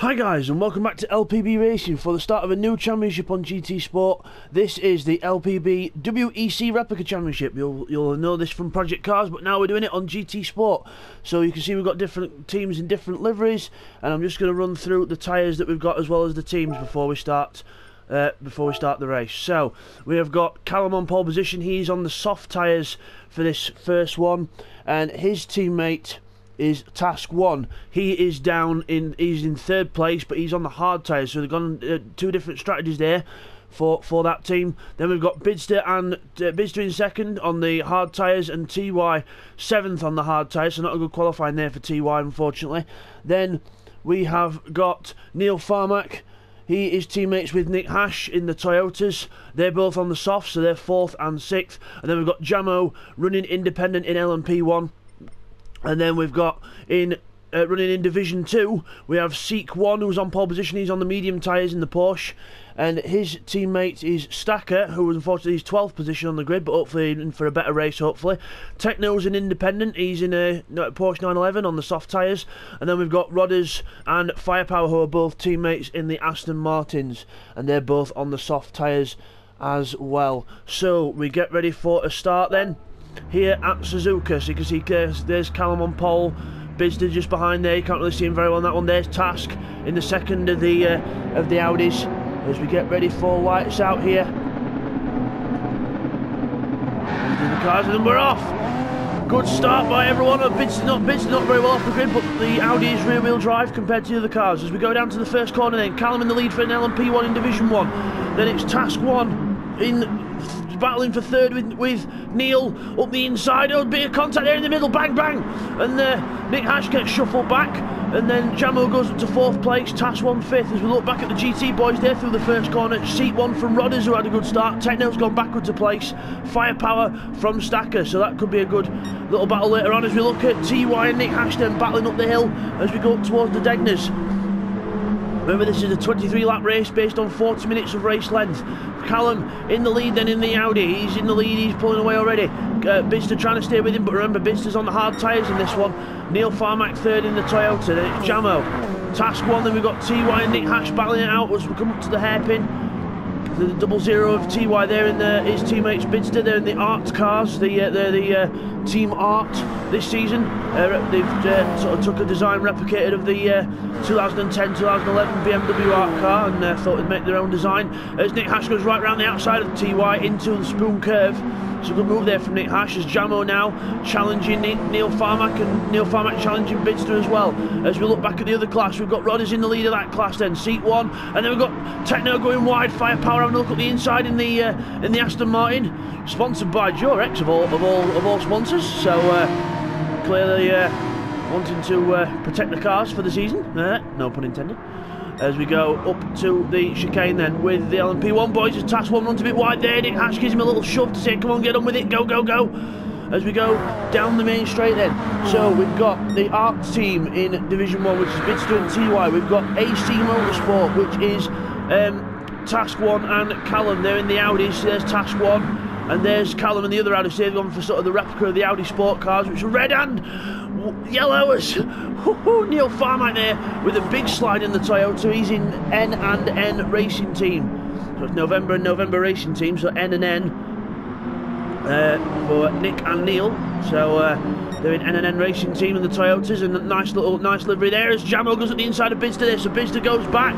Hi guys, and welcome back to LPB Racing for the start of a new championship on GT Sport. This is the LPB WEC Replica Championship. You'll know this from Project Cars, but now we're doing it on GT Sport. So you can see we've got different teams in different liveries, and I'm just going to run through the tyres that we've got as well as the teams before we start the race. So we have got Callum on pole position. He's on the soft tyres for this first one, and his teammate is Task 1. He's in third place, but he's on the hard tyres, so they've gone two different strategies there for that team. Then we've got Bidzster and Bidzster in second on the hard tyres, and TY 7th on the hard tyres, so not a good qualifying there for TY, unfortunately. Then we have got Neil Farmack. He is teammates with Nick Hash in the Toyotas. They're both on the soft, so they're 4th and 6th. And then we've got Jamo running independent in LMP 1. And then we've got running in Division 2, we have Seek 1, who's on pole position. He's on the medium tyres in the Porsche. And his teammate is Stacker, who unfortunately is 12th position on the grid, but hopefully in for a better race, hopefully. Techno's an independent. He's in a Porsche 911 on the soft tyres. And then we've got Rodders and Firepower, who are both teammates in the Aston Martins. And they're both on the soft tyres as well. So we get ready for a start then here at Suzuka. So you can see there's Callum on pole, Bidzster just behind there. You can't really see him very well on that one. There's Task in the second of the Audis as we get ready for lights out here. The cars, and then we're off. Good start by everyone. Bidzster not very well off the grid, but the Audi is rear wheel drive compared to the other cars. As we go down to the first corner, then Callum in the lead for an LMP1 in Division 1. Then it's Task 1 battling for third with Neil up the inside. Oh, a bit of contact there in the middle, bang bang, and Nick Hash gets shuffled back, and then Jamo goes up to 4th place, Task 1 5th. As we look back at the GT boys there through the first corner, Seat 1 from Rodders, who had a good start. Techno's gone backwards a place, Firepower from Stacker, so that could be a good little battle later on as we look at TY and Nick Hash then battling up the hill as we go up towards the Degners. Remember, this is a 23-lap race based on 40 minutes of race length. Callum in the lead then in the Audi. He's in the lead, he's pulling away already. Bidzster trying to stay with him, but remember, Bidzster's on the hard tyres in this one. Neil Farmack 3rd in the Toyota, then it's Jamo. Task 1, then we've got TY and Nick Hash battling it out as we come up to the hairpin. The 00 of TY there in his teammates Bidzster. They're in the Art cars, they're the Team Art this season. They've sort of took a design replicated of the 2010-2011 BMW Art car and thought they'd make their own design. As Nick Hash goes right around the outside of TY into the spoon curve. It's a good move there from Nick Hash as Jamo now challenging Neil Farmack, and Neil Farmack challenging Bidzster as well. As we look back at the other class, we've got Rodders in the lead of that class then, Seat 1, and then we've got Techno going wide, Firepower having a look at the inside in the Aston Martin, sponsored by Jorex of all sponsors, so clearly wanting to protect the cars for the season, no pun intended. As we go up to the chicane then with the LMP1 boys, as Task 1 runs a bit wide there. Nick Hash gives him a little shove to say, come on, get on with it, go, go, go. As we go down the main straight then. So we've got the Art team in Division 1, which is Bidzster and TY. We've got AC Motorsport, which is Task 1 and Callum. They're in the Audis. There's Task 1. And there's Callum and the other Audi. So they've gone for sort of the replica of the Audi sport cars, which are red and yellow as Neil Farmack there with a big slide in the Toyota. He's in N&N Racing Team. So it's November and November Racing Team, so N and N for Nick and Neil. So they're in N&N Racing Team and the Toyotas, and a nice livery there as Jamo goes at the inside of Bidzster there. So Bidzster goes back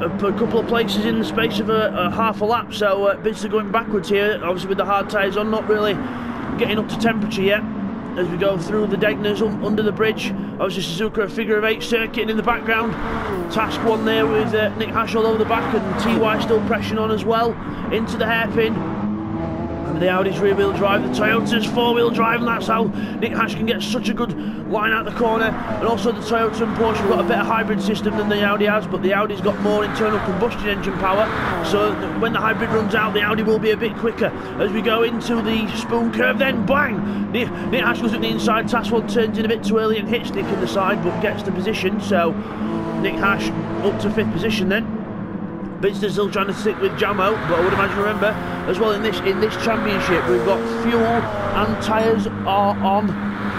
a couple of places in the space of a half a lap, so Bidzster going backwards here, obviously with the hard tyres on, not really getting up to temperature yet. As we go through the Degners under the bridge, obviously Suzuka a figure of 8 circuiting in the background. Task 1 there with Nick Hash all over the back, and TY still pressing on as well into the hairpin. And the Audi's rear wheel drive, the Toyota's 4-wheel drive, and that's how Nick Hash can get such a good line out the corner. And also the Toyota and Porsche have got a better hybrid system than the Audi has, but the Audi's got more internal combustion engine power, so when the hybrid runs out, the Audi will be a bit quicker. As we go into the spoon curve then, bang! Nick Hash goes at the inside, Task 1 turns in a bit too early and hits Nick in the side, but gets the position, so Nick Hash up to 5th position then. Bidzster still trying to stick with Jamo, but I would imagine, remember, as well in this championship, we've got fuel and tyres are on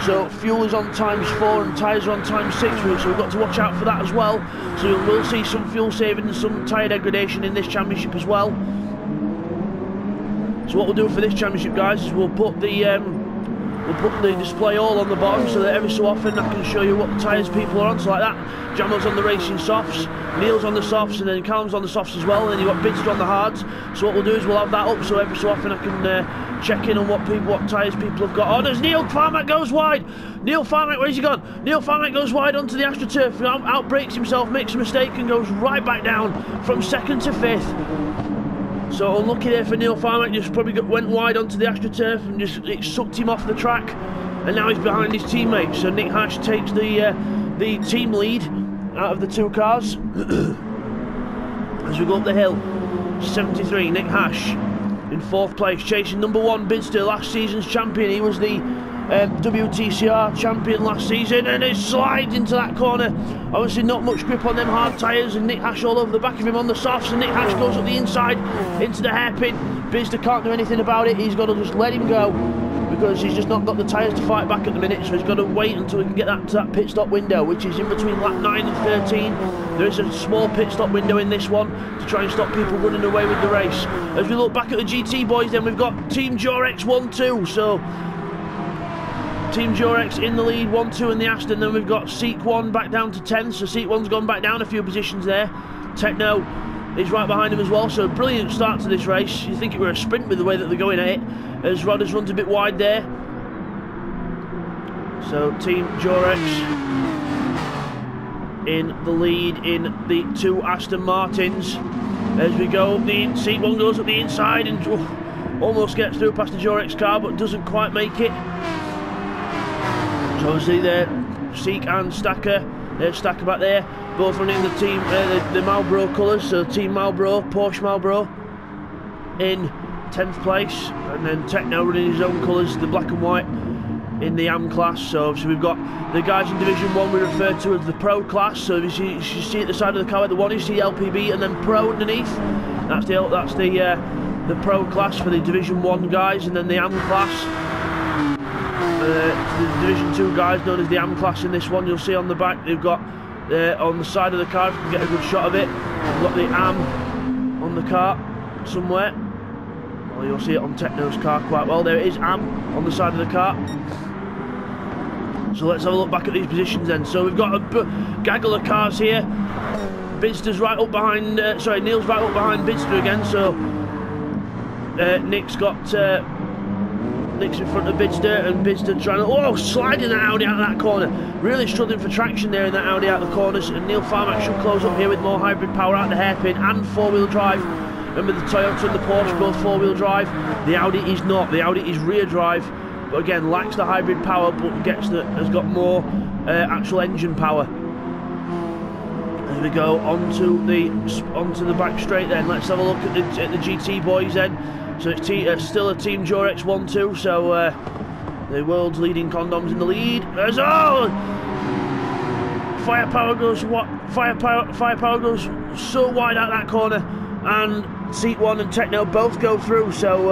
So fuel is on ×4 and tyres are on ×6, so we've got to watch out for that as well. So we'll see some fuel saving and some tyre degradation in this championship as well. So what we'll do for this championship, guys, is we'll put the display all on the bottom so that every so often I can show you what tyres people are on. So like that, Jamo's on the racing softs, Neil's on the softs, and then Callum's on the softs as well, and then you've got Bidzster on the hards. So what we'll do is we'll have that up so every so often I can check in on what tyres people have got. Oh, there's Neil Farmack goes wide. Neil Farmack, where's he gone? Neil Farmack goes wide onto the AstroTurf, outbrakes himself, makes a mistake and goes right back down from 2nd to 5th. So unlucky there for Neil Farmack, just probably went wide onto the AstroTurf and it sucked him off the track, and now he's behind his teammates. So Nick Hash takes the team lead out of the two cars as we go up the hill. 73, Nick Hash in 4th place, chasing number 1 Bidzster, last season's champion. He was the WTCR champion last season, and it slides into that corner. Obviously not much grip on them hard tyres, and Nick Hash all over the back of him on the softs, and Nick Hash goes up the inside into the hairpin. Bidzster can't do anything about it. He's got to just let him go because he's just not got the tyres to fight back at the minute, so he's got to wait until he can get that to that pit stop window, which is in between lap 9 and 13. There is a small pit stop window in this one to try and stop people running away with the race. As we look back at the GT boys, then we've got Team Jorex 1-2, so Team Jorex in the lead, 1-2 in the Aston. Then we've got Seek 1 back down to 10th, so Seek 1's gone back down a few positions there. Techno is right behind him as well, so brilliant start to this race. You think it were a sprint with the way that they're going at it, as Rodders runs a bit wide there. So Team Jorex in the lead in the 2 Aston Martins. As we go, the Seek 1 goes up the inside and almost gets through past the Jorex car, but doesn't quite make it. So obviously there, Seek and Stacker, there's Stacker back there, both running the team, the Marlboro colours, so Team Marlboro, Porsche Marlboro, in 10th place, and then Techno running his own colours, the black and white, in the AM class. So obviously we've got the guys in Division 1 we refer to as the Pro class, so you see at the side of the car where the one, you see LPB and then Pro underneath. That's the Pro class for the Division 1 guys, and then the AM class. The Division 2 guys known as the AM class in this one. You'll see on the back they've got on the side of the car, if you can get a good shot of it, we've got the AM on the car somewhere. Well, you'll see it on Techno's car quite well. There it is, AM on the side of the car. So let's have a look back at these positions then. So we've got a gaggle of cars here. Bidzster's right up behind, Neil's right up behind Bidzster again, so Nick's in front of Bidzster, and Bidzster trying to, sliding that Audi out of that corner. Really struggling for traction there in that Audi out of the corners, and Neil Farmack should close up here with more hybrid power out the hairpin and 4-wheel drive. Remember the Toyota and the Porsche both 4-wheel drive. The Audi is not. The Audi is rear drive, but again lacks the hybrid power, but has got more actual engine power. As we go onto the back straight then, let's have a look at the GT boys then. So it's still a Team Jorex 1-2, so the world's leading condoms in the lead. Firepower goes so wide out that corner, and Seat 1 and Techno both go through, so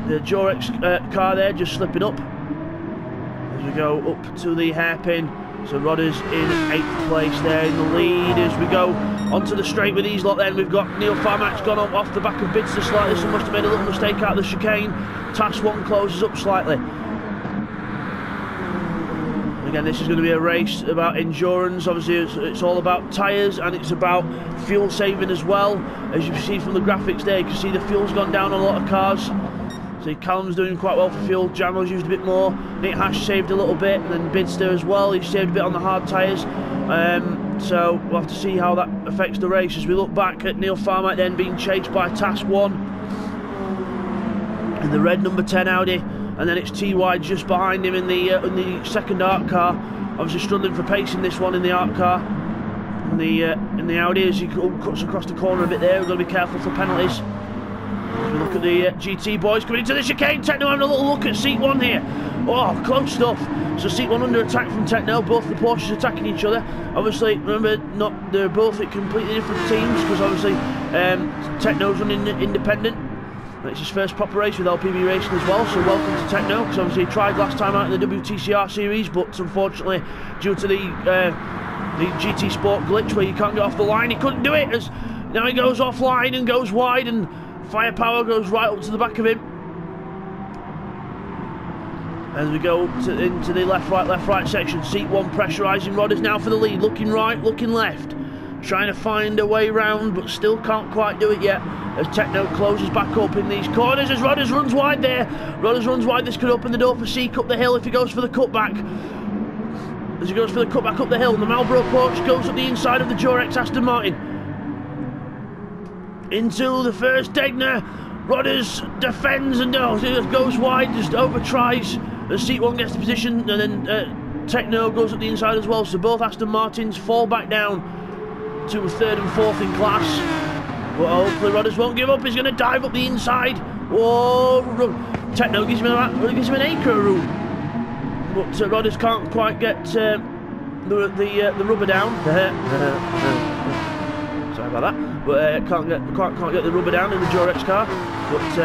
the Jorex car there just slipping up as we go up to the hairpin. So Rodders in 8th place there in the lead. As we go onto the straight with these lot then, we've got Neil Farmack's gone up off the back of Bidzster slightly, so must have made a little mistake out of the chicane. Task 1 closes up slightly. Again, this is going to be a race about endurance. Obviously it's all about tyres, and it's about fuel saving as well. As you see from the graphics there, you can see the fuel's gone down on a lot of cars. So Callum's doing quite well for fuel, Jamo's used a bit more, Nick Hash saved a little bit, and then Bidzster as well, he saved a bit on the hard tyres. So we'll have to see how that affects the race. As we look back at Neil Farmack then being chased by Task 1 in the red number 10 Audi, and then it's TY just behind him in the second art car. Obviously struggling for pace in this one in the art car. In the Audi, as he cuts across the corner a bit there, we've got to be careful for penalties. As we look at the GT boys coming into the chicane, Techno having a little look at Seat 1 here. Oh, close stuff. So Seat 1 under attack from Techno, both the Porsches attacking each other. Obviously, remember, they're both at completely different teams, because obviously Techno's running independent, It's his first proper race with LPB Racing as well, so welcome to Techno, because obviously he tried last time out in the WTCR series, but unfortunately, due to the GT Sport glitch where you can't get off the line, he couldn't do it, as now he goes offline and goes wide, and Firepower goes right up to the back of him. As we go into the left-right section, seat 1 pressurising, Rod is now for the lead, looking right, looking left, trying to find a way round, but still can't quite do it yet, as Techno closes back up in these corners, as Rodders runs wide there. Rodders runs wide, this could open the door for Seek up the hill if he goes for the cutback. As he goes for the cutback up the hill, the Marlboro Porsche goes up the inside of the Durex Aston Martin. Into the first Degner, Rodders defends and goes wide, just over tries. As Seat 1 gets the position, and then Techno goes up the inside as well, so both Aston Martins fall back down to 3rd and 4th in class. But hopefully Rodders won't give up, he's going to dive up the inside. Whoa, Techno gives him an acre of room. But Rodders can't quite get the rubber down. Sorry about that. But can't get the rubber down in the Durex car. But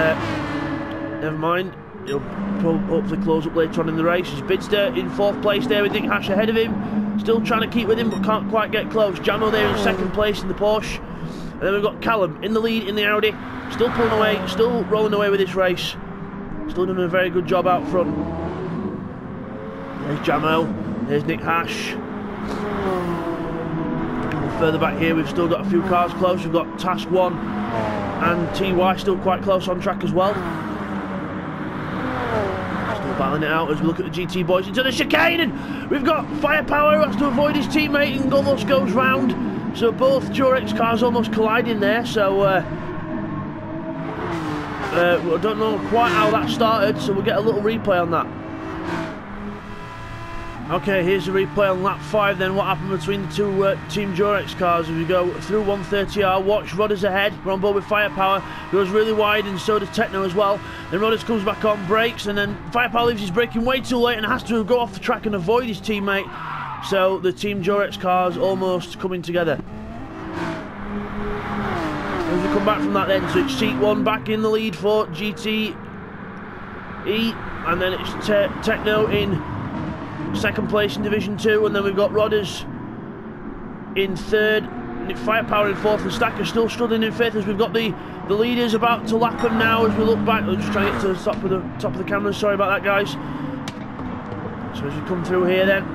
never mind. He'll hopefully close up later on in the race. As Bidzster in 4th place there with Nick Hash ahead of him. Still trying to keep with him, but can't quite get close. Jamo there in 2nd place in the Porsche. And then we've got Callum in the lead in the Audi. Still pulling away, still rolling away with this race. Still doing a very good job out front. There's Jamo, there's Nick Hash. Further back here we've still got a few cars close. We've got Task 1 and TY still quite close on track as well. Still battling it out as we look at the GT boys into the chicane, and we've got Firepower who has to avoid his teammate and almost goes round. So both Durex cars almost colliding there, so I don't know quite how that started, so we'll get a little replay on that. Okay, here's the replay on lap 5 then, what happened between the two Team Durex cars as we go through 130R. Watch, Rodders ahead, we're on board with Firepower, goes really wide and so does Techno as well. Then Rodders comes back on, brakes, and then Firepower leaves his braking way too late and has to go off the track and avoid his teammate. So the Team Durex cars almost coming together. As we come back from that then, so it's Seat 1 back in the lead for GTE, and then it's Techno in 2nd place in Division 2, and then we've got Rodders in 3rd, Firepower in 4th, and Stacker still struggling in 5th as we've got the leaders about to lap them now as we look back. We're just trying to get to the top of the camera, sorry about that guys. So as we come through here then,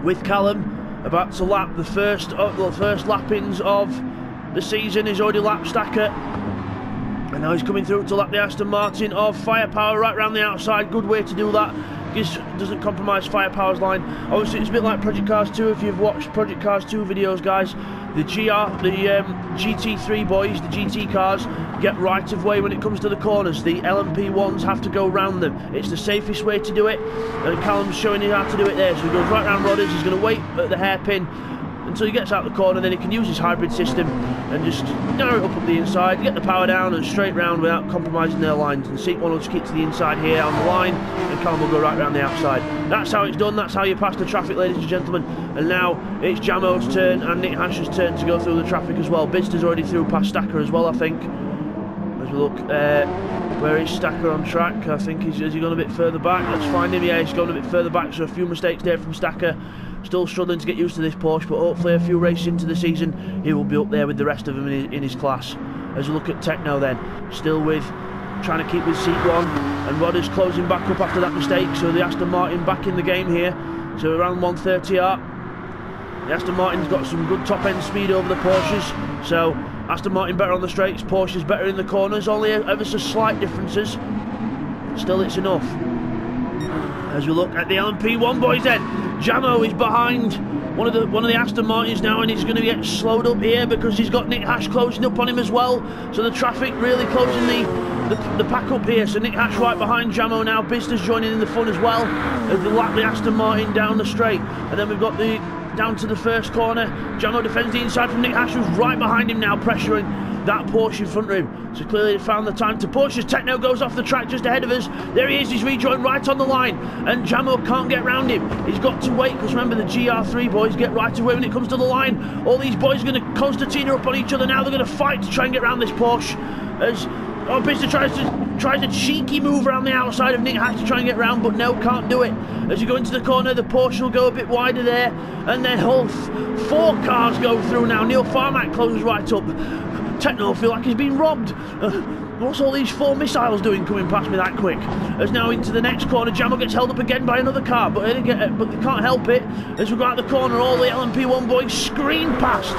with Callum about to lap the first lappings of the season, he's already lapped Stacker. And now he's coming through to lap the Aston Martin of Firepower right round the outside. Good way to do that. Doesn't compromise Firepower's line. Obviously it's a bit like Project Cars 2 if you've watched Project Cars 2 videos guys. The GT3 boys, the GT cars, get right of way when it comes to the corners. The LMP ones have to go round them. It's the safest way to do it, and Callum's showing you how to do it there. So he goes right round Rodders, he's going to wait at the hairpin until he gets out the corner, then he can use his hybrid system and just narrow it up the inside, get the power down and straight round without compromising their lines. And Seat 1 will just keep to the inside here on the line, and Callum will go right round the outside. That's how it's done, that's how you pass the traffic, ladies and gentlemen. And now it's Jamo's turn and Nick Hash's turn to go through the traffic as well. Bidzster's already through past Stacker as well, I think. As we look, where is Stacker on track? I think has he gone a bit further back? Let's find him. Yeah, he's gone a bit further back, so a few mistakes there from Stacker. Still struggling to get used to this Porsche, but hopefully a few races into the season he will be up there with the rest of them in his class. As we look at Techno then, still trying to keep with Seat 1, and Rodders closing back up after that mistake, so the Aston Martin back in the game here. So around 130R, the Aston Martin's got some good top end speed over the Porsches, so Aston Martin better on the straights, Porsche's better in the corners, only ever so slight differences, still it's enough. As we look at the LMP1 boys then, Jamo is behind one of the Aston Martins now, and he's going to get slowed up here because he's got Nick Hash closing up on him as well. So the traffic really closing the pack up here. So Nick Hash right behind Jamo now. Bidzster's joining in the fun as well as they lap the Aston Martin down the straight. And then we've got down to the first corner. Jamo defends the inside from Nick Hash, who's right behind him now, pressuring that Porsche in front of him. So clearly they found the time to push as Techno goes off the track just ahead of us. There he is, he's rejoined right on the line, and Jamo can't get round him. He's got to wait, because remember the GR3 boys get right away when it comes to the line. All these boys are going to concertina up on each other now. They're going to fight to try and get round this Porsche as Oh, Bidzster tries a cheeky move around the outside of Nick Hash to try and get round, but no, can't do it. As you go into the corner, the Porsche will go a bit wider there, and then four cars go through now. Neil Farmack closes right up. Techno feel like he's been robbed. What's all these four missiles doing coming past me that quick? As now into the next corner, Jamo gets held up again by another car, but they can't help it. As we go out the corner, all the LMP1 boys scream past.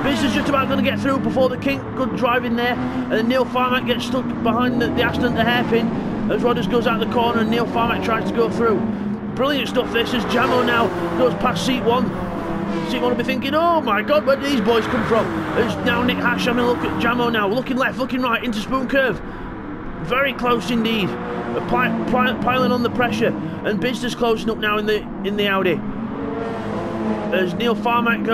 Bidzster's just about going to get through before the King. Good driving there, and then Neil Farmack gets stuck behind the Aston, the hairpin. As Rodders goes out the corner and Neil Farmack tries to go through. Brilliant stuff this, as Jamo now goes past seat one. Seat one will be thinking, oh my god, where did these boys come from? As now Nick Hash having a look at Jamo now, looking left, looking right, into Spoon Curve. Very close indeed, piling on the pressure, and Bidzster's closing up now in the Audi. As Neil Farmack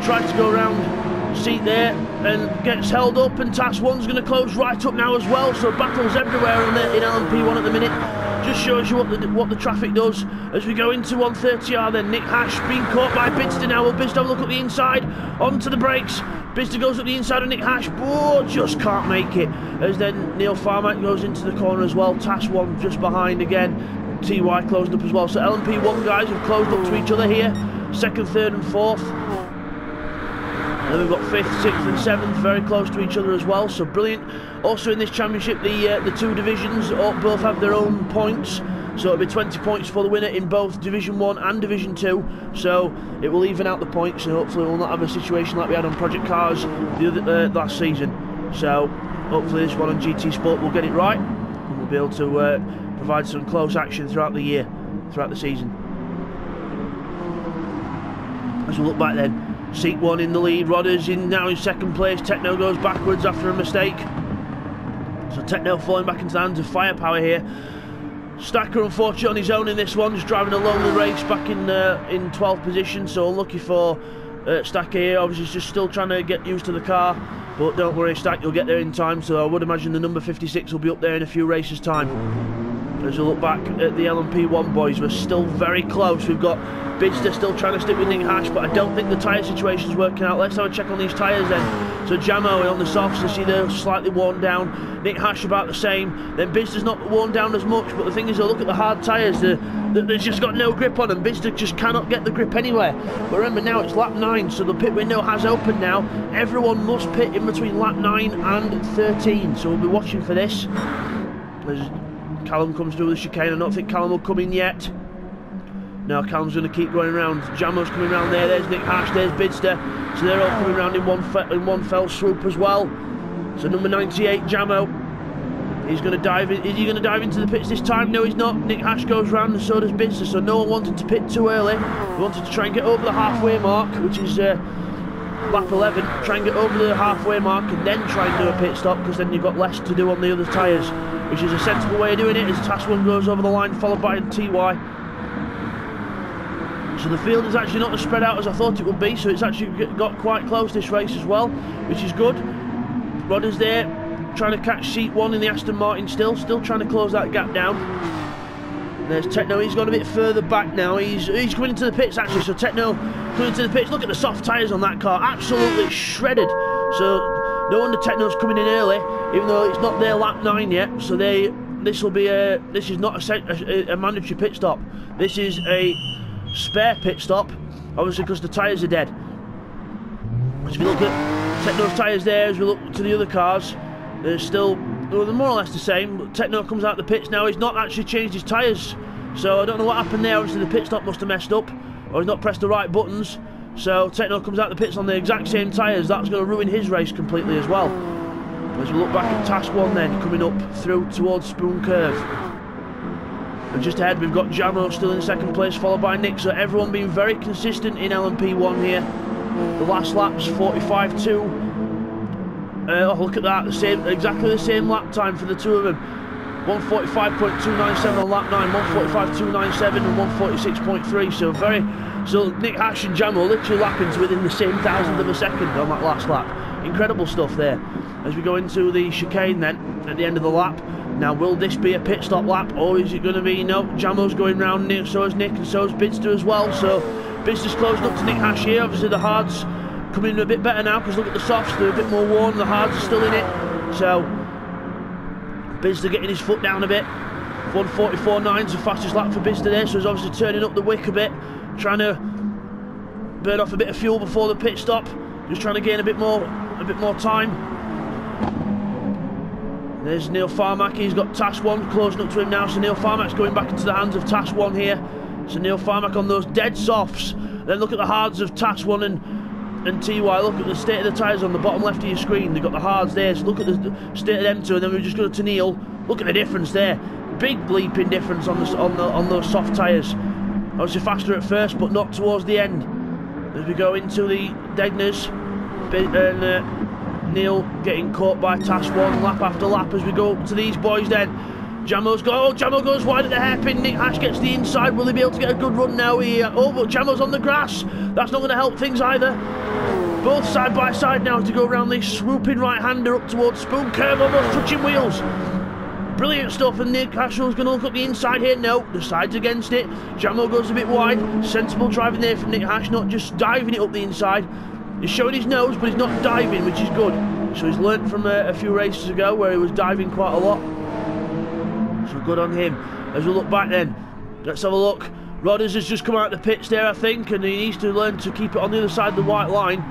tries to go around seat there and gets held up, and Task 1's going to close right up now as well, so battles everywhere in LMP1 at the minute. Just shows you what the traffic does. As we go into 130R then, Nick Hash being caught by Bidzster now. Will Bidzster have a look at the inside, onto the brakes. Bidzster goes up the inside of Nick Hash, but just can't make it. As then Neil Farmack goes into the corner as well. Task 1 just behind again. TY closed up as well. So LMP1 guys have closed up to each other here. 2nd, 3rd and 4th. And then we've got 5th, 6th and 7th very close to each other as well, so brilliant. Also in this championship, the two divisions both have their own points, so it'll be 20 points for the winner in both Division 1 and Division 2, so it will even out the points, and hopefully we'll not have a situation like we had on Project Cars last season. So hopefully this one on GT Sport will get it right, and we'll be able to provide some close action throughout the year, throughout the season. As we look back then, Seat 1 in the lead, Rodders now in 2nd place. Techno goes backwards after a mistake, so Techno falling back into the hands of Firepower here. Stacker unfortunately on his own in this one, just driving a lonely race back in 12th position, so unlucky for Stacker here. Obviously he's just still trying to get used to the car, but don't worry Stack, you'll get there in time, so I would imagine the number 56 will be up there in a few races time. As we look back at the LMP1 boys, we're still very close. We've got Bidzster still trying to stick with Nick Hash, but I don't think the tyre situation's working out. Let's have a check on these tyres then. So Jamo on the softs, you see they're slightly worn down. Nick Hash about the same. Then Bidzster's not worn down as much, but the thing is, look at the hard tyres. There's just got no grip on them. Bidzster just cannot get the grip anywhere. But remember now it's lap 9, so the pit window has opened now. Everyone must pit in between lap 9 and 13, so we'll be watching for this. As Callum comes through the chicane, I don't think Callum will come in yet. No, Callum's going to keep going around. Jamo's coming around there. There's Nick Hash, there's Bidzster. So they're all coming around in one fell swoop as well. So number 98, Jamo. He's going to dive in. Is he going to dive into the pits this time? No, he's not. Nick Hash goes round and so does Bidzster. So no one wanted to pit too early. They wanted to try and get over the halfway mark, which is lap 11. Try and get over the halfway mark and then try and do a pit stop, because then you've got less to do on the other tyres, which is a sensible way of doing it, as Task 1 goes over the line, followed by TY. So the field is actually not as spread out as I thought it would be, so it's actually got quite close this race as well, which is good. Rodders there, trying to catch seat 1 in the Aston Martin still trying to close that gap down. There's Techno, he's gone a bit further back now, he's coming into the pits actually, so Techno coming into the pits. Look at the soft tyres on that car, absolutely shredded. So no wonder Techno's coming in early, even though it's not their lap 9 yet, so this is not a mandatory pit stop, this is a spare pit stop, obviously because the tyres are dead. As we look at Techno's tyres there, as we look to the other cars, they're more or less the same, but Techno comes out the pits now. He's not actually changed his tyres, so I don't know what happened there. Obviously the pit stop must have messed up, or he's not pressed the right buttons, so Techno comes out the pits on the exact same tyres. That's going to ruin his race completely as well. As we look back at Task 1 then, coming up through towards Spoon Curve. And just ahead we've got Jamo still in 2nd place, followed by Nick, so everyone being very consistent in LMP1 here. The last lap's 45.2. Oh, look at that, exactly the same lap time for the two of them. 145.297 on lap 9, 145.297 and 146.3, so Nick Hash and Jamo literally lapping to within the same thousandth of a second on that last lap. Incredible stuff there. As we go into the chicane then, at the end of the lap, now will this be a pit stop lap, or is it going to be, no, Jamo's going round, so is Nick, and so is Bidzster as well, so Bidzster's closing up to Nick Hash here. Obviously the hards coming in a bit better now, because look at the softs, they're a bit more worn, the hards are still in it, so Bidzster getting his foot down a bit. 1:44.9's the fastest lap for Bidzster there, so he's obviously turning up the WEC a bit, trying to burn off a bit of fuel before the pit stop, just trying to gain a bit more time. There's Neil Farmack, he's got Task 1 closing up to him now, so Neil Farmack's going back into the hands of Task 1 here. So Neil Farmack on those dead softs. Then look at the hards of Task 1 and TY. Look at the state of the tyres on the bottom left of your screen. They've got the hards there, so look at the state of them two, and then we just go to Neil. Look at the difference there. Big bleeping difference on those soft tyres. Obviously faster at first, but not towards the end. As we go into the Degners, and Neil getting caught by Task 1 lap after lap as we go to these boys then. Jamo goes wide at the hairpin. Nick Hash gets the inside. Will he be able to get a good run now here? Oh, but Jamo's on the grass. That's not going to help things either. Both side by side now to go around this swooping right-hander up towards Spoon Curve, almost touching wheels. Brilliant stuff, and Nick Hash is going to look at the inside here. No, the side's against it. Jamo goes a bit wide. Sensible driving there from Nick Hash, not just diving it up the inside. He's showing his nose, but he's not diving, which is good. So he's learnt from a few races ago where he was diving quite a lot. So good on him. As we look back then, let's have a look. Rodders has just come out of the pits there, I think, and he needs to learn to keep it on the other side of the white line,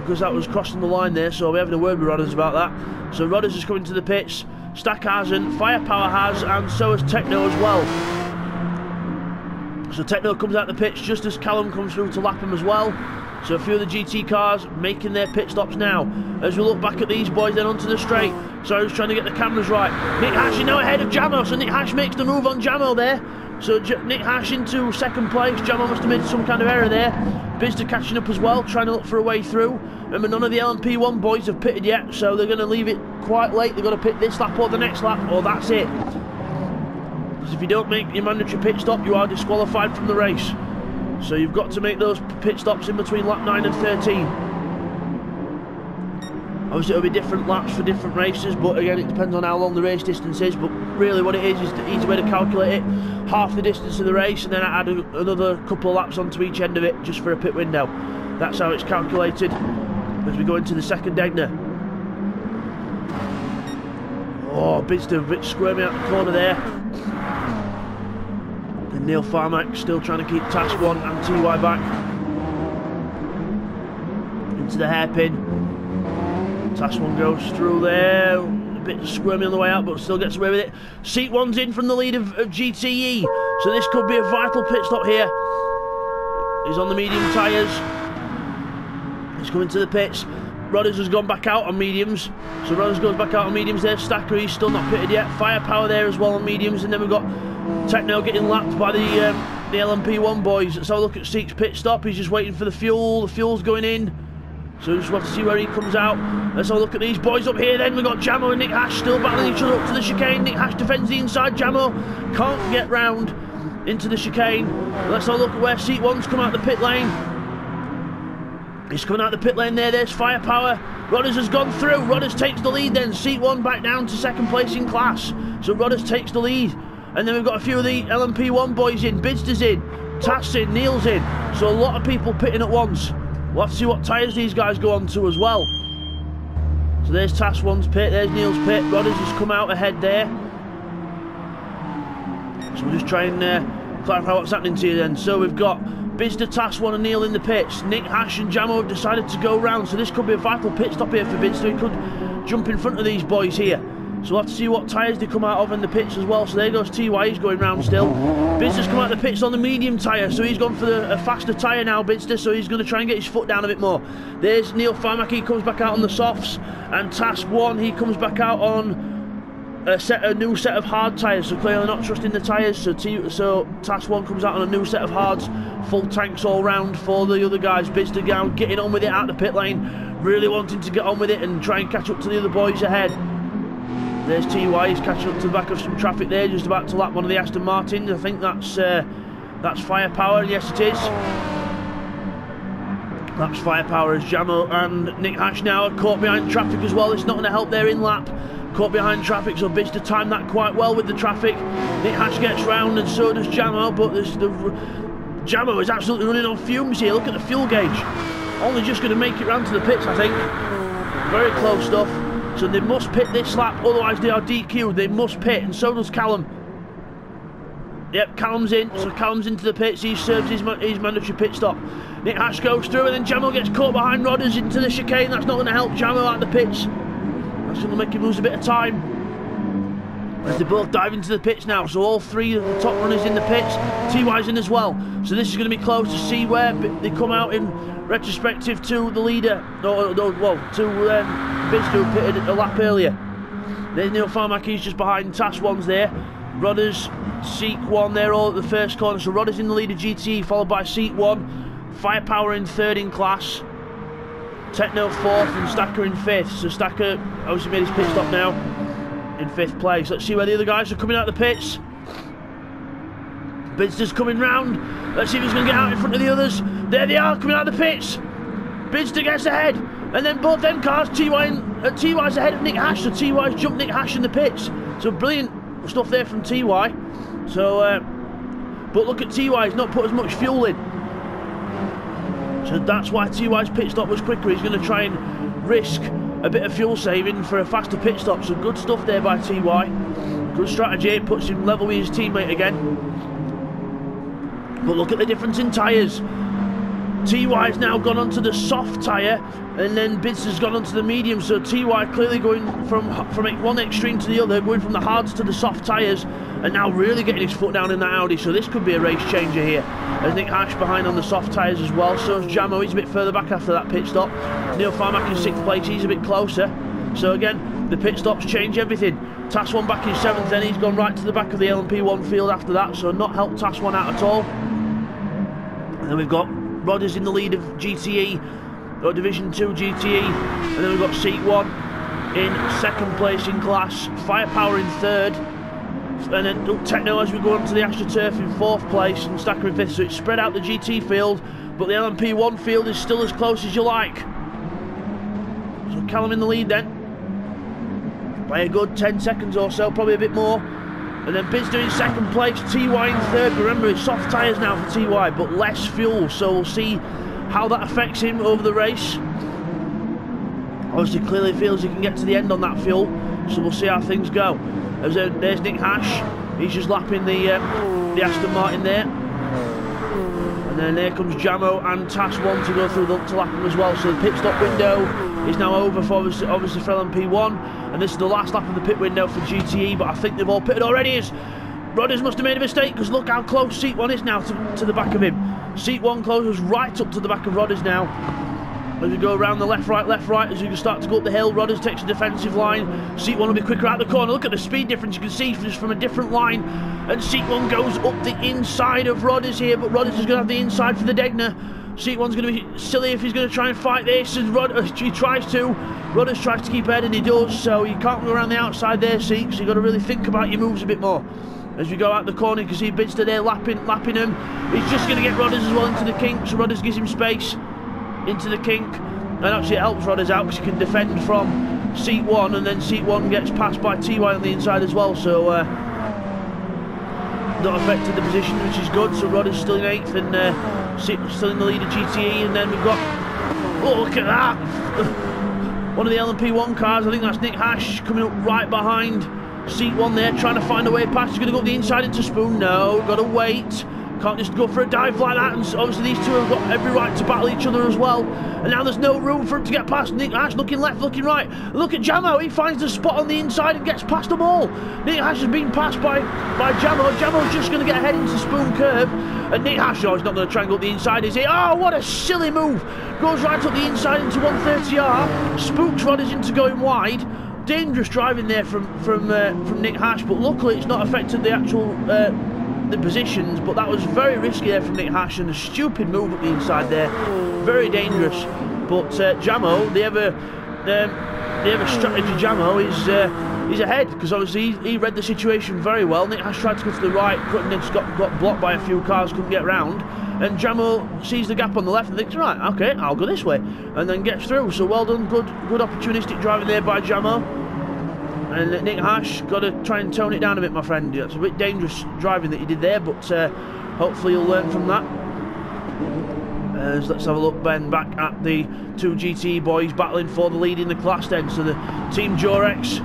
because that was crossing the line there, so we're having a word with Rodders about that. So Rodders is coming to the pits. Stack hasn't, Firepower has, and so has Techno as well. So Techno comes out the pits just as Callum comes through to lap him as well. So a few of the GT cars making their pit stops now. As we look back at these boys then onto the straight. So he's trying to get the cameras right. Nick Hash is now ahead of Jamo, so Nick Hash makes the move on Jamo there. So Nick Hash into second place. Jamo must have made some kind of error there. Bidzster catching up as well, trying to look for a way through. Remember, none of the LMP1 boys have pitted yet, so they're going to leave it quite late. They've got to pit this lap or the next lap, or that's it. Because if you don't make your mandatory pit stop, you are disqualified from the race. So you've got to make those pit stops in between lap 9 and 13. Obviously it'll be different laps for different races, but again it depends on how long the race distance is. But really what it is the easy way to calculate it: half the distance of the race, and then I add another couple of laps onto each end of it just for a pit window. That's how it's calculated as we go into the second Degner. Oh, Bidzster a bit squirmy out the corner there. And Neil Farmack still trying to keep Task 1 and TY back. Into the hairpin. Task 1 goes through there. A bit squirmy on the way out, but still gets away with it. Seat 1's in from the lead of GTE. So this could be a vital pit stop here. He's on the medium tyres. He's coming to the pits. Rodders has gone back out on mediums. So Rodders goes back out on mediums there. Stacker, he's still not pitted yet. Firepower there as well on mediums. And then we've got Techno getting lapped by the LMP1 boys. Let's have a look at Seek's pit stop. He's just waiting for the fuel. The fuel's going in. So just want to see where he comes out. Let's have a look at these boys up here then. We've got Jamo and Nick Hash still battling each other up to the chicane. Nick Hash defends the inside. Jamo can't get round into the chicane. Let's have a look at where Seat 1's come out the pit lane. He's coming out the pit lane there. There's Firepower. Rodders has gone through. Rodders takes the lead then. Seat 1 back down to second place in class. So Rodders takes the lead. And then we've got a few of the LMP1 boys in. Bidzster's in. Task's in. Neil's in. So a lot of people pitting at once. We'll have to see what tyres these guys go on to as well. So there's Task 1's pit. There's Neil's pit. Rodders has come out ahead there. So we'll just try and clarify what's happening to you then. So we've got Bidzster, Task 1 and Neil in the pits. Nick Hash and Jamo have decided to go round, so this could be a vital pit stop here for Bidzster. He could jump in front of these boys here. So we'll have to see what tyres they come out of in the pits as well. So there goes TY, he's going round still. Bidzster's come out of the pits on the medium tyre, so he's gone for a faster tyre now, Bidzster, so he's going to try and get his foot down a bit more. There's Neil Farmack, he comes back out on the softs. And Task 1, he comes back out on a new set of hard tyres, so clearly not trusting the tyres. So Task 1 comes out on a new set of hards, full tanks all round for the other guys. Bidzster down, getting on with it out the pit lane, really wanting to get on with it and try and catch up to the other boys ahead. There's TY, he's catching up to the back of some traffic there, just about to lap one of the Aston Martins. I think that's Firepower, and yes it is. That's Firepower as Jamo and Nick Hash now are caught behind traffic as well. It's not going to help their in-lap. Caught behind traffic, so Bidzster timed that quite well with the traffic. Nick Hash gets round and so does Jamo, but Jamo is absolutely running on fumes here. Look at the fuel gauge. Only just going to make it round to the pits, I think. Very close stuff. So they must pit this lap, otherwise they are DQ'd. They must pit, and so does Callum. Yep, Callum's in, so Callum's into the pits. He serves his mandatory pit stop. Nick Hash goes through, and then Jamo gets caught behind Rodders into the chicane. That's not going to help Jamo out the pits. That's going to make him lose a bit of time. As they both dive into the pits now, so all three of the top runners in the pits. TY's in as well, so this is going to be close to see where they come out in retrospective to the leader, well, to Bidzster, who pitted a lap earlier. There's Neil Farmack, he's just behind. Task 1's there. Rodders, Seek 1, they're all at the first corner, so Rodders in the lead of GTE, followed by Seek 1, Firepower in 3rd in class, Techno 4th, and Stacker in 5th. So Stacker obviously made his pit stop now in 5th place. Let's see where the other guys are coming out of the pits. Bidzster's coming round. Let's see if he's going to get out in front of the others. There they are, coming out of the pits. Bidzster gets ahead, and then both them cars, TY's ahead of Nick Hash, so TY's jumped Nick Hash in the pits. So brilliant stuff there from TY. So, but look at TY, he's not put as much fuel in. So that's why TY's pit stop was quicker. He's going to try and risk a bit of fuel saving for a faster pit stop. So good stuff there by TY. Good strategy, it puts him level with his teammate again. But look at the difference in tyres. TY's now gone onto the soft tyre, and then Bidzster's gone onto the medium, so TY clearly going from one extreme to the other, going from the hards to the soft tyres, and now really getting his foot down in that Audi. So this could be a race changer here. As Nick Hash behind on the soft tyres as well, so is Jamo, he's a bit further back after that pit stop. Neil Farmack in 6th place, he's a bit closer. So again, the pit stops change everything. Task 1 back in 7th, then he's gone right to the back of the LMP1 field after that, so not helped Task 1 out at all. And then we've got Rodders in the lead of GTE, or Division 2 GTE, and then we've got Seat 1 in 2nd place in class, Firepower in 3rd, and then Techno as we go on to the AstroTurf in 4th place, and Stacker in 5th, so it's spread out the GT field, but the LMP1 field is still as close as you like. So Callum in the lead then, by a good 10 seconds or so, probably a bit more. And then Bidzster in 2nd place, TY in 3rd. Remember, it's soft tyres now for TY, but less fuel, so we'll see how that affects him over the race. Obviously, clearly feels he can get to the end on that fuel, so we'll see how things go. There's Nick Hash, he's just lapping the Aston Martin there. And then there comes Jamo and Task 1 to go through to lap him as well. So the pit stop window is now over for obviously for LMP1, and this is the last lap of the pit window for GTE, but I think they've all pitted already. Rodders must have made a mistake, because look how close Seat 1 is now to the back of him. Seat 1 closes right up to the back of Rodders now. As we go around the left, right, as you start to go up the hill, Rodders takes a defensive line. Seat 1 will be quicker out the corner. Look at the speed difference you can see just from a different line. And Seat 1 goes up the inside of Rodders here, but Rodders is going to have the inside for the Degner. Seat 1's going to be silly if he's going to try and fight this, and he tries to. Rodders tries to keep ahead, and he does, so you can't go around the outside there, Seat, so you've got to really think about your moves a bit more. As we go out the corner, you can see Bidzster there lapping him. He's just going to get Rodders as well into the kink, so Rodders gives him space into the kink. And actually it helps Rodders out because he can defend from Seat 1, and then Seat 1 gets passed by TY on the inside as well, so not affected the position, which is good. So Rodders still in 8th, and still in the lead of GTE. And then we've got, oh look at that, one of the LMP1 cars, I think that's Nick Hash, coming up right behind Seat 1 there, trying to find a way past. He's going to go up the inside into Spoon. No, got to wait. Can't just go for a dive like that, and obviously these two have got every right to battle each other as well. And now there's no room for him to get past. Nick Hash looking left, looking right. Look at Jamo, he finds the spot on the inside and gets past them all. Nick Hash has been passed by Jamo. Jamo's just going to get ahead into Spoon curve. And Nick Hash, oh, he's not going to try and go up the inside, is he? Oh, what a silly move. Goes right up the inside into 130R. Spooks Rodders into going wide. Dangerous driving there from Nick Hash, but luckily it's not affected the actual the positions, but that was very risky there from Nick Hash, and a stupid move up the inside there, very dangerous. But Jamo, the ever strategy Jamo, he's ahead, because obviously he read the situation very well. Nick Hash tried to go to the right, and then got blocked by a few cars, couldn't get round, and Jamo sees the gap on the left and thinks, right, okay, I'll go this way, and then gets through. So well done, good opportunistic driving there by Jamo. And Nick Hash, got to try and tone it down a bit, my friend. It's a bit dangerous driving that you did there, but hopefully you'll learn from that. Let's have a look then back at the two GT boys battling for the lead in the class then. So the Team Jorex,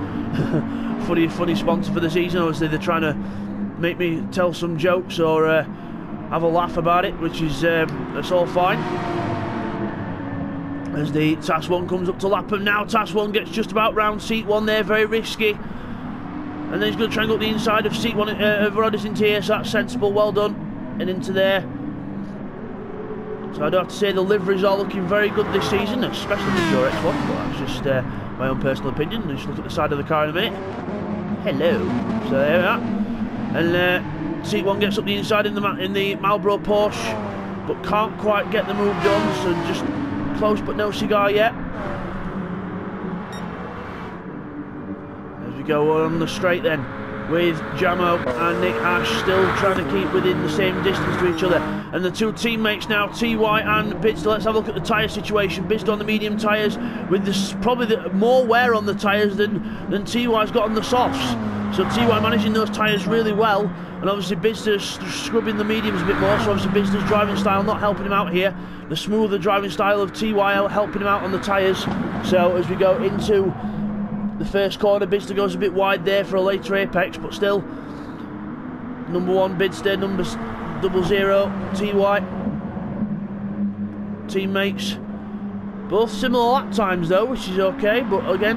funny sponsor for the season. Obviously they're trying to make me tell some jokes or have a laugh about it, which is that's all fine. As the Task 1 comes up to lap him now, Task 1 gets just about round Seat 1 there, very risky. And then he's going to try and go up the inside of Seat 1 of Rodders into here, so that's sensible, well done. And into there. So I do have to say the liveries are looking very good this season, especially the Jorex one, but that's just my own personal opinion. Just look at the side of the car in a minute. Hello. So there we are. And Seat 1 gets up the inside in the Marlboro Porsche, but can't quite get the move done, so just close but no cigar yet. As we go on the straight then, with Jamo and Nick Ash still trying to keep within the same distance to each other. And the two teammates now, TY and Bidzster. Let's have a look at the tyre situation. Bidzster on the medium tyres with this, probably more wear on the tyres than TY's got on the softs. So TY managing those tyres really well, and obviously Bidzster's scrubbing the mediums a bit more, so obviously Bidzster's driving style not helping him out here. The smoother driving style of TY helping him out on the tyres. So as we go into the first corner, Bidzster goes a bit wide there for a later apex, but still, number 1 Bidzster, number 00 TY, teammates, both similar lap times though, which is okay. But again,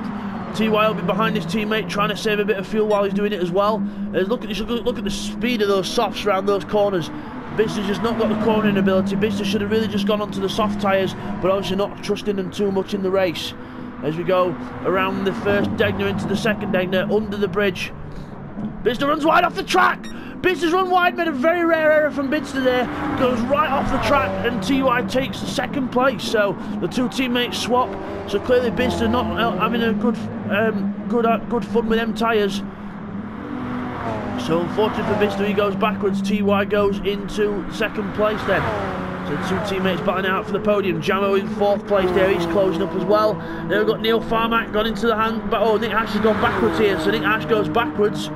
TY will be behind his teammate, trying to save a bit of fuel while he's doing it as well. Look at the speed of those softs around those corners. Bidzster's just not got the cornering ability. Bidzster should have really just gone onto the soft tyres, but obviously not trusting them too much in the race. As we go around the first Degner into the second Degner, under the bridge, Bidzster runs wide off the track. Bidzster's run wide, made a very rare error from Bidzster there, goes right off the track, and TY takes the second place. So the two teammates swap. So clearly Bidzster not having a good fun with them tyres. So unfortunately for Bidzster, he goes backwards. TY goes into second place then. So the two teammates battling out for the podium. Jamo in 4th place there, he's closing up as well. Then we've got Neil Farmack gone into the hand, but oh, Nick Ash has gone backwards here. So Nick Ash goes backwards.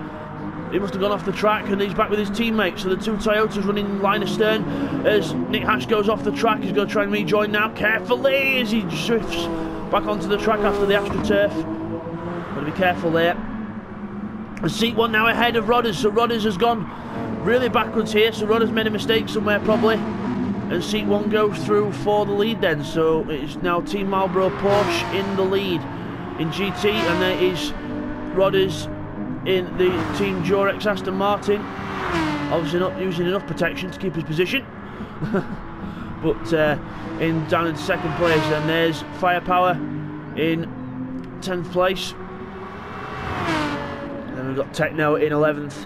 He must have gone off the track, and he's back with his teammates. So the two Toyotas running line astern as Nick Ash goes off the track. He's going to try and rejoin now carefully as he drifts back onto the track after the AstroTurf. Got to be careful there. And Seat 1 now ahead of Rodders. So Rodders has gone really backwards here. So Rodders made a mistake somewhere probably. And Seat 1 goes through for the lead then. So it's now Team Marlboro Porsche in the lead in GT, and there is Rodders in the Team Jorex Aston Martin. Obviously not using enough protection to keep his position. But down in second place, and there's Firepower in 10th place. And then we've got Techno in 11th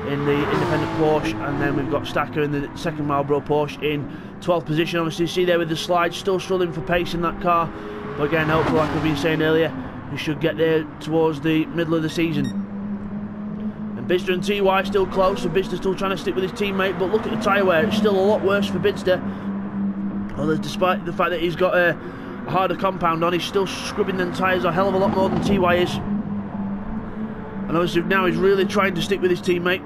in the independent Porsche, and then we've got Stacker in the second Marlboro Porsche in 12th position. Obviously you see there with the slide, still struggling for pace in that car, but again, hopefully, like I've been saying earlier, we should get there towards the middle of the season. And Bidzster and TY still close, so Bidzster still trying to stick with his teammate, but look at the tyre wear, it's still a lot worse for Bidzster. Although despite the fact that he's got a harder compound on, he's still scrubbing them tyres a hell of a lot more than TY is. And obviously now he's really trying to stick with his teammate.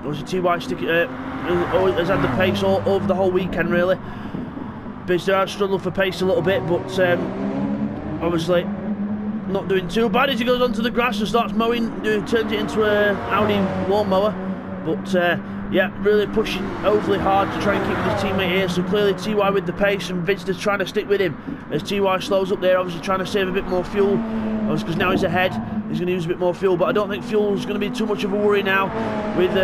Obviously TY has had the pace all over the whole weekend really. Bidzster has struggled for pace a little bit, but obviously not doing too bad as he goes onto the grass and starts mowing, turns it into an Audi lawnmower. But yeah, really pushing overly hard to try and keep with his teammate here. So clearly TY with the pace, and Bidzster's trying to stick with him as TY slows up there, obviously trying to save a bit more fuel, because now he's ahead. He's going to use a bit more fuel, but I don't think fuel's going to be too much of a worry now with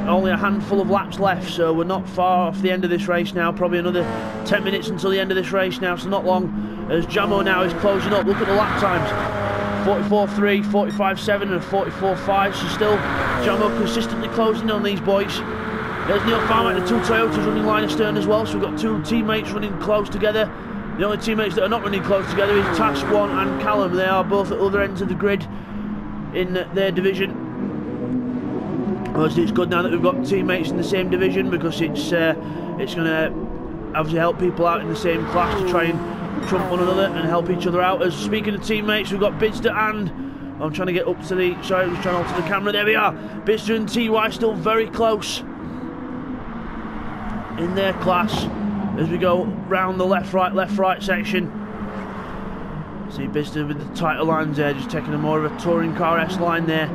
only a handful of laps left. So we're not far off the end of this race now, probably another 10 minutes until the end of this race now, so not long. As Jamo now is closing up, look at the lap times, 44.3, 45.7 and 44.5, so still Jamo consistently closing on these boys. There's Neil Farmack, the two Toyotas running line astern as well, so we've got two teammates running close together. The only teammates that are not running close together is Task 1 and Callum. They are both at other ends of the grid in their division. Obviously it's good now that we've got teammates in the same division, because it's going to obviously help people out in the same class to try and trump one another and help each other out. As speaking of teammates, we've got Bidzster and I'm trying to get up to the, sorry, I was trying to alter the camera, there we are. Bidzster and TY still very close in their class, as we go round the left right section. See Bidzster with the tighter lines there, just taking a more of a touring car-esque line there.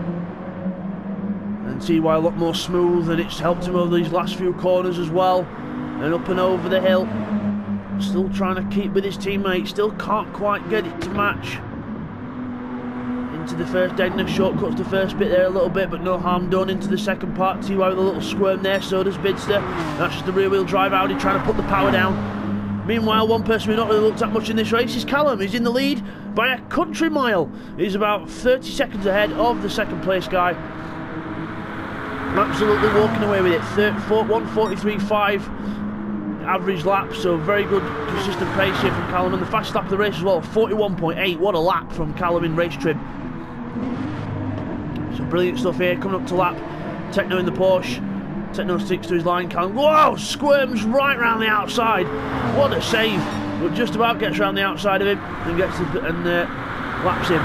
And TY a lot more smooth, and it's helped him over these last few corners as well. And up and over the hill. Still trying to keep with his teammate, still can't quite get it to match. Into the first Degner, shortcuts the first bit there a little bit, but no harm done. Into the second part, TY with a little squirm there, so does Bidzster. That's just the rear wheel drive Audi trying to put the power down. Meanwhile, one person we've not really looked at much in this race is Callum. He's in the lead by a country mile. He's about 30 seconds ahead of the second place guy. Absolutely walking away with it. 1:43.5 average lap, so very good consistent pace here from Callum, and the fastest lap of the race as well, 41.8. What a lap from Callum in race trim. So brilliant stuff here. Coming up to lap, Techno in the Porsche. Techno sticks to his line. Callum, whoa, squirms right round the outside. What a save! But just about gets round the outside of him and gets laps him.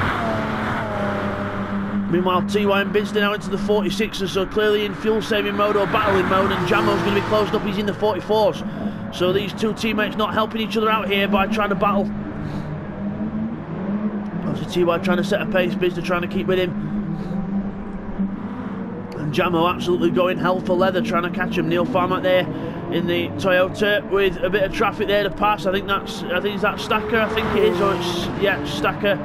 Meanwhile, TY and Bidzster now into the 46ers, so clearly in fuel-saving mode or battling mode, and Jamo's going to be closed up, he's in the 44s. So these two teammates not helping each other out here by trying to battle. Obviously TY trying to set a pace, Bidzster trying to keep with him. And Jamo absolutely going hell for leather trying to catch him. Neil Farmack there in the Toyota with a bit of traffic there to pass. I think is that Stacker, I think it is, or it's, yeah, Stacker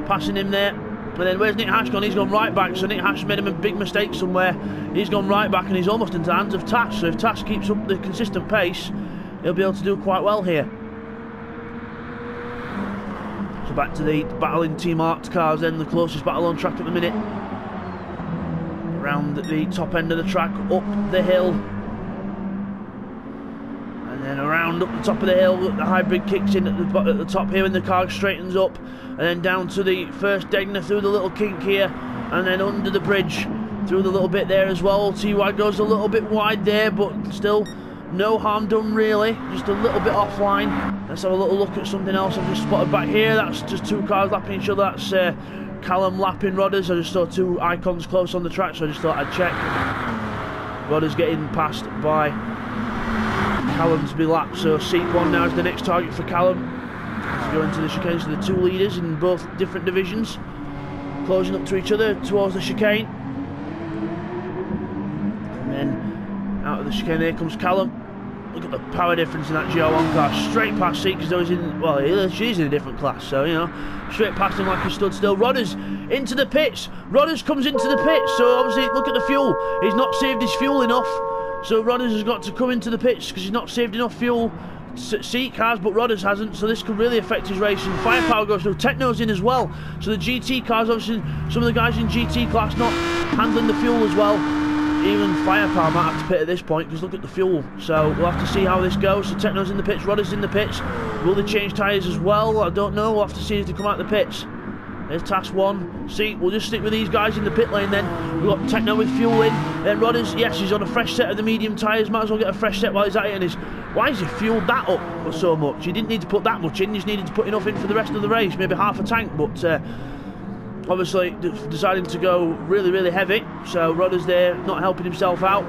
passing him there. And then where's Nick Hash gone? He's gone right back, so Nick Hash made him a big mistake somewhere. He's gone right back and he's almost into the hands of Tash, so if Tash keeps up the consistent pace, he'll be able to do quite well here. So back to the battling Team Arc's cars then, the closest battle on track at the minute. Around the top end of the track, up the hill. And then around up the top of the hill, the hybrid kicks in at the top here when the car straightens up. And then down to the first Degner through the little kink here, and then under the bridge through the little bit there as well. TY goes a little bit wide there, but still no harm done really, just a little bit offline. Let's have a little look at something else I've just spotted back here. That's just two cars lapping each other. That's Callum lapping Rodders. I just saw two icons close on the track, so I just thought I'd check. Rodders getting passed by Callum to be lapped, so seat one now is the next target for Callum. As we go into the chicane, so the two leaders in both different divisions closing up to each other towards the chicane. And then out of the chicane there comes Callum. Look at the power difference in that GR1 car. Straight past seat, because he's in, well, she's in a different class, so you know, straight past him like he stood still. Rodders into the pits. Rodders comes into the pits, so obviously look at the fuel. He's not saved his fuel enough, so Rodders has got to come into the pits because he's not saved enough fuel. Seat cars, but Rodders hasn't, so this could really affect his racing. Firepower goes through, Techno's in as well, so the GT cars, obviously some of the guys in GT class not handling the fuel as well. Even Firepower might have to pit at this point because look at the fuel, so we'll have to see how this goes. So Techno's in the pits, Rodders in the pits. Will they change tyres as well? I don't know, we'll have to see as they come out the pits. There's task one. See, we'll just stick with these guys in the pit lane then. We've got Techno with fuel in. Then Rodders, yes, he's on a fresh set of the medium tyres. Might as well get a fresh set while he's at it. And why has he fueled that up so much? He didn't need to put that much in. He just needed to put enough in for the rest of the race. Maybe half a tank, but obviously deciding to go really, really heavy. So Rodders there, not helping himself out.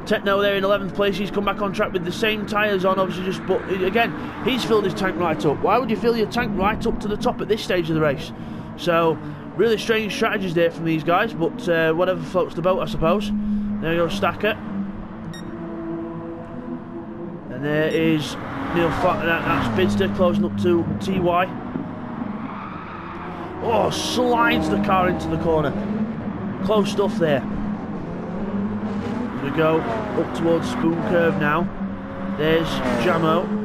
Techno there in 11th place. He's come back on track with the same tyres on, obviously but again, he's filled his tank right up. Why would you fill your tank right up to the top at this stage of the race? So, really strange strategies there from these guys, but whatever floats the boat, I suppose. There goes Stacker. And there is Neil that's Bidzster closing up to TY. Oh, slides the car into the corner. Close stuff there. As we go up towards Spoon Curve now. There's Jamo.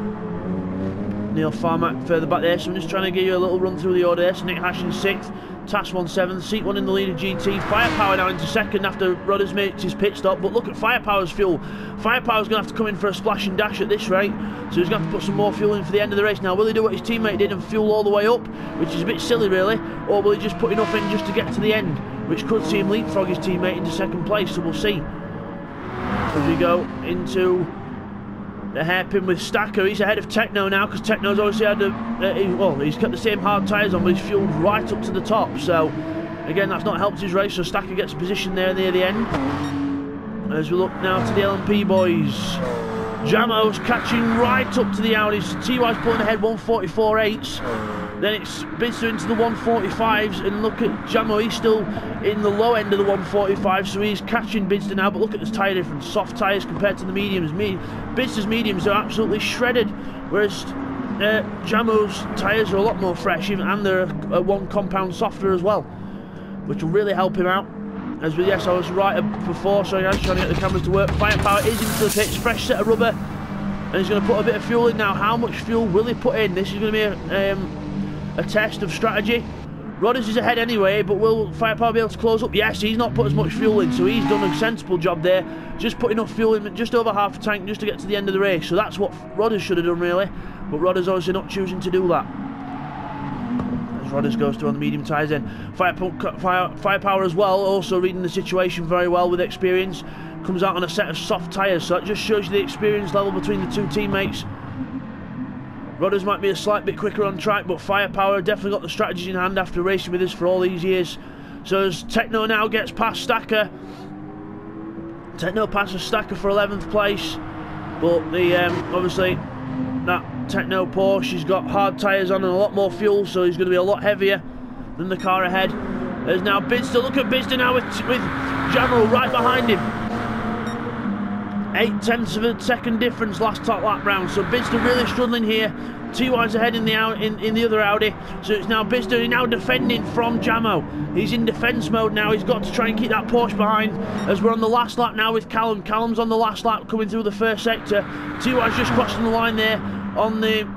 Neil Farmack further back there, so I'm just trying to give you a little run through the order there. So Nick Hash in 6th, Tash 1 7th, seat 1 in the lead of GT. Firepower now into 2nd after Rodders makes his pit stop, but look at Firepower's fuel. Firepower's going to have to come in for a splash and dash at this rate, so he's going to have to put some more fuel in for the end of the race. Now, will he do what his teammate did and fuel all the way up, which is a bit silly really, or will he just put enough in just to get to the end, which could see him leapfrog his teammate into 2nd place, so we'll see. As we go into the hairpin with Stacker, he's ahead of Techno now because Techno's obviously had he's kept the same hard tyres on, but he's fueled right up to the top. So again, that's not helped his race. So Stacker gets a position there near the end. As we look now to the LPB boys, Jamo's catching right up to the Audis. TY's pulling ahead 144.8s. Then it's Bidzster into the 145s, and look at Jamo, he's still in the low end of the 145, so he's catching Bidzster now. But look at this tyre difference, soft tyres compared to the mediums. Bidzster's mediums are absolutely shredded, whereas Jamo's tyres are a lot more fresh, and they're one compound softer as well, which will really help him out. Yes, I was right before, so I was trying to get the cameras to work. Firepower is into the pits, fresh set of rubber, and he's going to put a bit of fuel in now. How much fuel will he put in? This is going to be a test of strategy. Rodders is ahead anyway, but will Firepower be able to close up? Yes, he's not put as much fuel in, so he's done a sensible job there. Just put enough fuel in, just over half a tank, just to get to the end of the race. So that's what Rodders should have done, really. But Rodders obviously not choosing to do that. Rodders goes to on the medium tyres then. Firepower as well, also reading the situation very well with experience. Comes out on a set of soft tyres, so that just shows you the experience level between the two teammates. Rodders might be a slight bit quicker on track, but Firepower definitely got the strategies in hand after racing with us for all these years. So as Techno now gets past Stacker, Techno passes Stacker for 11th place, but the obviously that Techno Porsche, he's got hard tyres on and a lot more fuel, so he's going to be a lot heavier than the car ahead. There's now Bidzster. Look at Bidzster now with Jamo right behind him. 0.8 of a second difference last top lap round, so Bidzster really struggling here. TY's ahead in the other Audi, so it's now Bidzster now defending from Jamo. He's in defence mode now. He's got to try and keep that Porsche behind, as we're on the last lap now with Callum. Callum's on the last lap coming through the first sector. TY's just crossing the line there on the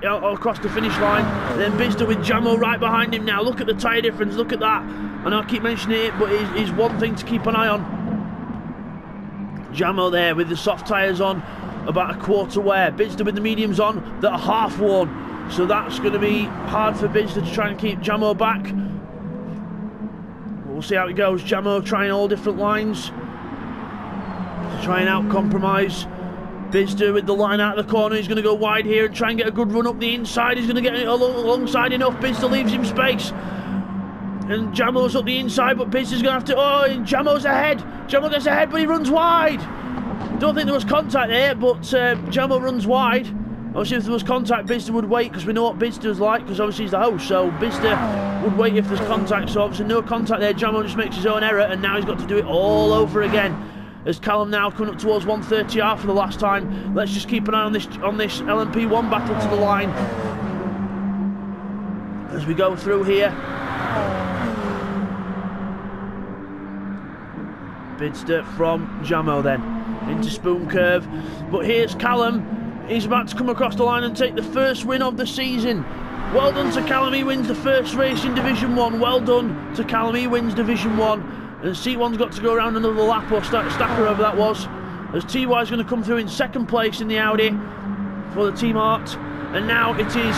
across the finish line. And then Bidzster with Jamo right behind him now. Look at the tyre difference, look at that. And I'll keep mentioning it, but it is one thing to keep an eye on. Jamo there with the soft tyres on, about a quarter wear. Bidzster with the mediums on that are half worn, so that's going to be hard for Bidzster to try and keep Jamo back. We'll see how it goes. Jamo trying all different lines to try and out-compromise Bidzster with the line out of the corner. He's going to go wide here and try and get a good run up the inside. He's going to get it alongside enough. Bidzster leaves him space, and Jamo's up the inside, but Bidzster's going to have to... Oh, Jamo's ahead. Jamo gets ahead, but he runs wide. Don't think there was contact there, but Jamo runs wide. Obviously, if there was contact, Bidzster would wait, because we know what Bidzster's like, because obviously he's the host, so Bidzster would wait if there's contact. So obviously no contact there. Jamo just makes his own error, and now he's got to do it all over again. As Callum now coming up towards 130R for the last time. Let's just keep an eye on this LMP1 battle to the line as we go through here. Bidzster from Jamo then into Spoon Curve, but here's Callum. He's about to come across the line and take the first win of the season. Well done to Callum, he wins the first race in Division 1. Well done to Callum, he wins Division 1. And C1's got to go around another lap, or Stacker over that was, as TY's going to come through in second place in the Audi for the Team Art. And now it is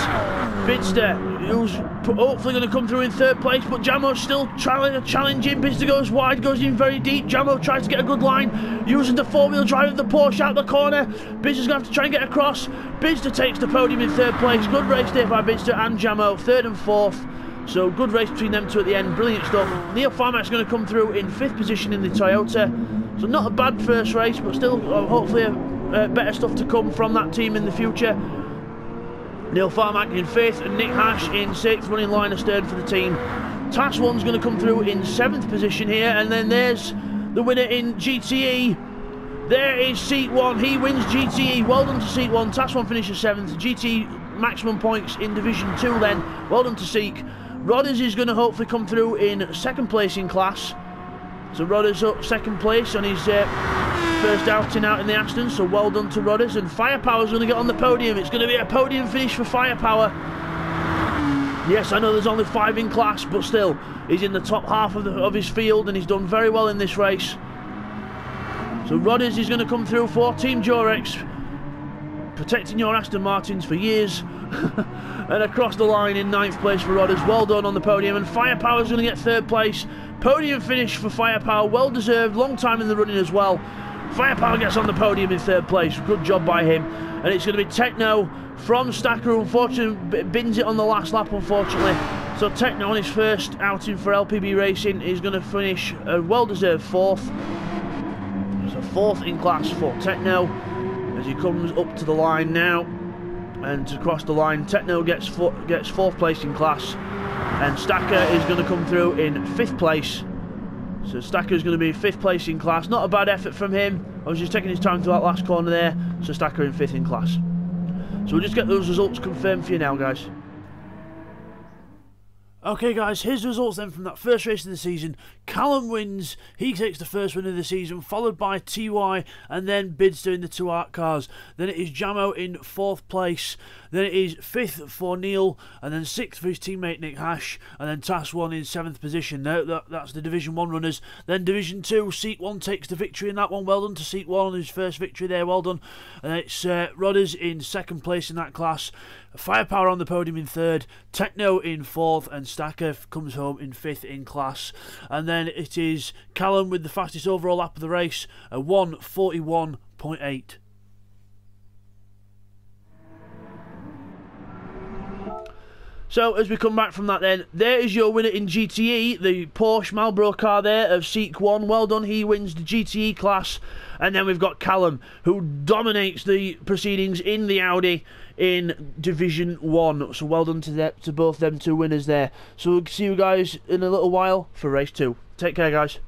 Bidzster, who's hopefully going to come through in third place, but Jamo's still challenging. Bidzster goes wide, goes in very deep. Jamo tries to get a good line, using the four-wheel drive of the Porsche out the corner. Bidzster's going to have to try and get across. Bidzster takes the podium in third place. Good race there by Bidzster and Jamo, third and fourth. So good race between them two at the end, brilliant stuff. Neil Farmack's going to come through in fifth position in the Toyota. So not a bad first race, but still hopefully better stuff to come from that team in the future. Neil Farmack in fifth and Nick Hash in sixth, running line astern for the team. Task One's going to come through in seventh position here, and then there's the winner in GTE. There is Seat 1, he wins GTE. Well done to Seat 1. Task One finishes seventh. GTE maximum points in Division 2 then. Well done to Seek. Rodders is going to hopefully come through in second place in class. So Rodders up second place on his first outing out in the Aston, so well done to Rodders. And Firepower's going to get on the podium. It's going to be a podium finish for Firepower. Yes, I know there's only 5 in class, but still, he's in the top half of his field, and he's done very well in this race. So Rodders is going to come through for Team Jorex, protecting your Aston Martins for years. And across the line in 9th place for Rodders. Well done on the podium. And Firepower's going to get third place. Podium finish for Firepower, well deserved, long time in the running as well. Firepower gets on the podium in third place, good job by him. And it's going to be Techno from Stacker, who unfortunately bins it on the last lap, unfortunately. So Techno on his first outing for LPB Racing is going to finish a well deserved fourth. So fourth in class for Techno. as he comes up to the line now. And to cross the line, Techno gets 4th place in class, and Stacker is going to come through in 5th place. So Stacker is going to be 5th place in class. Not a bad effort from him. I was just taking his time through that last corner there. So Stacker in 5th in class. So we'll just get those results confirmed for you now, guys. Okay guys, here's the results then from that first race of the season. Callum wins, he takes the first win of the season, followed by TY and then Bidzster in the 2 art cars. Then it is Jamo in 4th place, then it is 5th for Neil, and then 6th for his teammate Nick Hash, and then Task 1 in 7th position. That's the Division 1 runners. Then Division 2, Seat 1 takes the victory in that one. Well done to Seat 1 on his first victory there, well done. And it's Rodders in 2nd place in that class. Firepower on the podium in 3rd, Techno in 4th, and Stacker comes home in 5th in class. And then it is Callum with the fastest overall lap of the race, a 1:41.8. So as we come back from that then, there is your winner in GTE, the Porsche Marlboro car there of Seek 1. Well done, he wins the GTE class. And then we've got Callum, who dominates the proceedings in the Audi in Division 1. So well done to both them 2 winners there. So we'll see you guys in a little while for race 2. Take care, guys.